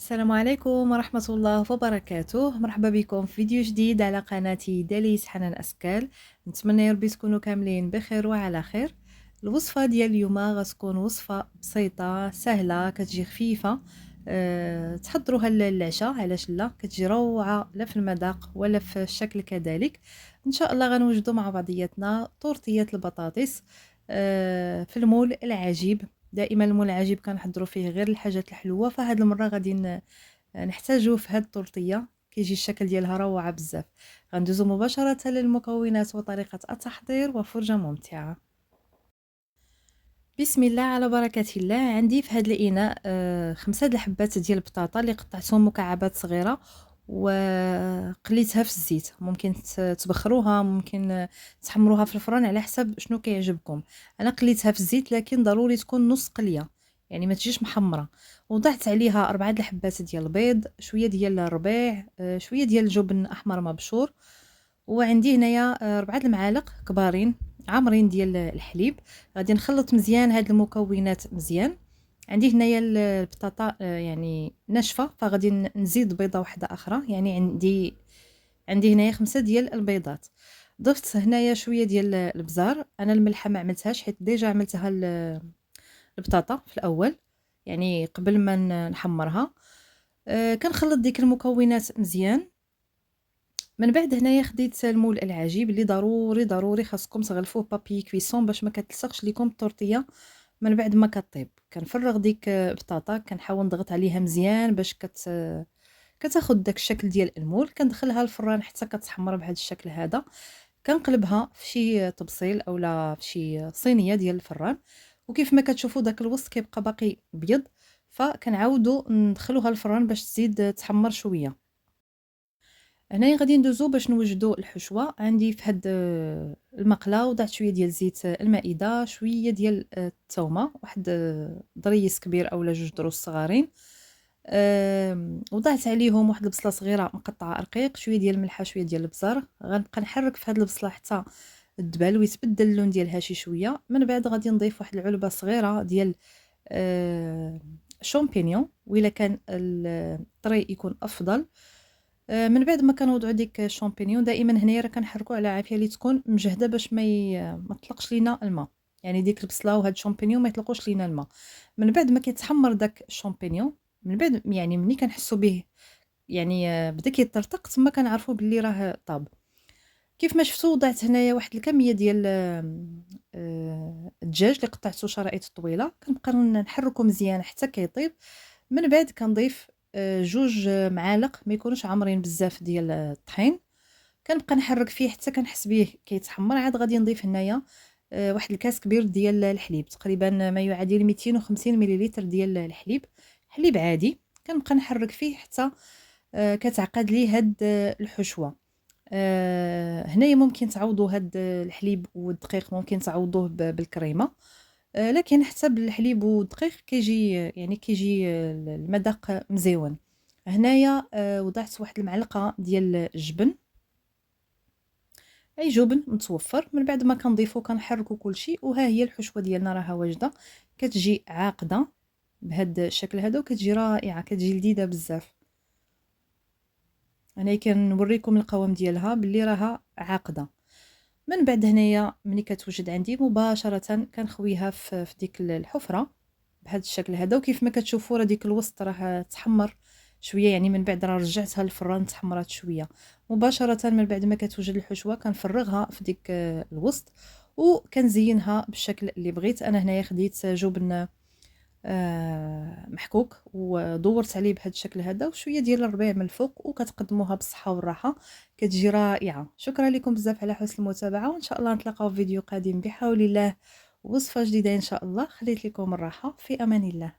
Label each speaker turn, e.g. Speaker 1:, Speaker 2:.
Speaker 1: السلام عليكم ورحمة الله وبركاته. مرحبا بكم في فيديو جديد على قناتي داليس حنان أسكال. نتمنى يا ربي تكونوا كاملين بخير وعلى خير. الوصفة ديال اليوم غتكون وصفة بسيطة سهلة كتجي خفيفة. تحضروها للعشاء، علاش لا، كتجي روعة لا في المذاق ولا في الشكل كذلك. ان شاء الله غنوجدوا مع بعضياتنا طورتية البطاطس في المول العجيب. دائما المول العجيب كنحضروا فيه غير الحاجات الحلوه، فهاد المره غادي نحتاجو في هاد الطورطيه، كيجي الشكل ديالها روعه بزاف. غندوزو مباشره للمكونات وطريقه التحضير وفرجه ممتعه. بسم الله على بركة الله. عندي في هاد الاناء 5 د الحبات ديال البطاطا اللي قطعتهم مكعبات صغيره وقليتها في الزيت. ممكن تبخروها، ممكن تحمروها في الفران على حسب شنو كيعجبكم. انا قليتها في الزيت، لكن ضروري تكون نص قليه، يعني ما تجيش محمره. وضعت عليها 4 د الحبات ديال البيض، شويه ديال الربيع، شويه ديال الجبن احمر مبشور. وعندي هنايا 4 المعالق كبارين عامرين ديال الحليب. غادي نخلط مزيان هاد المكونات مزيان. عندي هنايا البطاطا يعني ناشفه، فغادي نزيد بيضه واحده اخرى، يعني عندي هنايا 5 ديال البيضات. ضفت هنايا شويه ديال البزار. انا الملحه ما عملتهاش حيت ديجا عملتها البطاطا في الاول، يعني قبل ما نحمرها. كنخلط ديك المكونات مزيان. من بعد هنايا خديت المول العجيب اللي ضروري خاصكم تغلفوه بابي كويسون باش ما كتلصقش لكم الطورطيه من بعد ما كطيب. كنفرغ ديك بطاطا، كنحاول نضغط عليها مزيان باش كتاخد داك الشكل ديال المول. كندخلها الفران حتى كتحمر بهذا الشكل هذا. كنقلبها في شي طبسيل اولا في شي صينيه ديال الفران، وكيف ما كتشوفوا داك الوسط كيبقى باقي ابيض، فكنعاودوا ندخلوها الفران باش تزيد تحمر شويه. هنايا غادي ندوزو باش نوجدو الحشوه. عندي في هاد المقله وضعت شويه ديال زيت المائده، شويه ديال الثومه، واحد ضريس كبير اولا 2 ضروس صغارين. وضعت عليهم واحد البصله صغيره مقطعه رقيق، شويه ديال الملحه، شويه ديال البزار. غنبقى نحرك في هاد البصله حتى الدبل ويتبدل اللون ديالها شي شويه. من بعد غادي نضيف واحد العلبه صغيره ديال شامبينيون، وإلا كان الطري يكون افضل. من بعد ما كنوضعوا ديك الشامبينيون، دائما هنايا راه كنحركوا على عافيه اللي تكون مجهده باش ما تطلقش لينا الماء، يعني ديك البصله وهاد الشامبينيون ما يطلقوش لينا الماء. من بعد ما كيتحمر داك الشامبينيون، من بعد يعني ملي كنحسوا به يعني بدا كيطرطق، تما كنعرفوا باللي راه طاب. كيف ما شفتوا وضعت هنايا واحد الكميه ديال الدجاج اللي قطعته شرائط طويله. كنبقى نحركو مزيان حتى كيطيب. من بعد كنضيف 2 معالق ما يكونوش عامرين بزاف ديال الطحين. كنبقى نحرك فيه حتى كنحس به كيتحمر. عاد غادي نضيف هنايا واحد الكاس كبير ديال الحليب، تقريبا ما يعادل 250 مليلتر ديال الحليب، حليب عادي. كنبقى نحرك فيه حتى كتعقد لي هاد الحشوه. هنايا ممكن تعوضوا هاد الحليب والدقيق، ممكن تعوضوه بالكريمه، لكن حتى بالحليب والدقيق كيجي المذاق مزيون. هنايا وضعت واحد المعلقه ديال الجبن، اي جبن متوفر. من بعد ما كنضيفو كنحركو كلشي، وها هي الحشوه ديالنا راها واجده. كتجي عاقده بهذا الشكل هذا وكتجي رائعه، كتجي لذيذه بزاف. انا كنوريكم القوام ديالها باللي راها عاقده. من بعد هنايا ملي كتوجد عندي مباشره كنخويها في ديك الحفره بهذا الشكل هذا. وكيف ما كتشوفوا راه ديك الوسط راه تحمر شويه، يعني من بعد راه رجعتها للفران تحمرات شويه. مباشره من بعد ما كتوجد الحشوه كنفرغها في ديك الوسط وكنزينها بالشكل اللي بغيت. انا هنايا خديت جبن محكوك ودورت عليه بهذا الشكل هذا، وشويه ديال الربيع من الفوق، وكتقدموها بالصحه والراحه. كتجي رائعه. شكرا لكم بزاف على حسن المتابعه، وان شاء الله نتلاقاو في فيديو قادم بحول الله، وصفه جديده ان شاء الله. خليت لكم الراحه، في امان الله.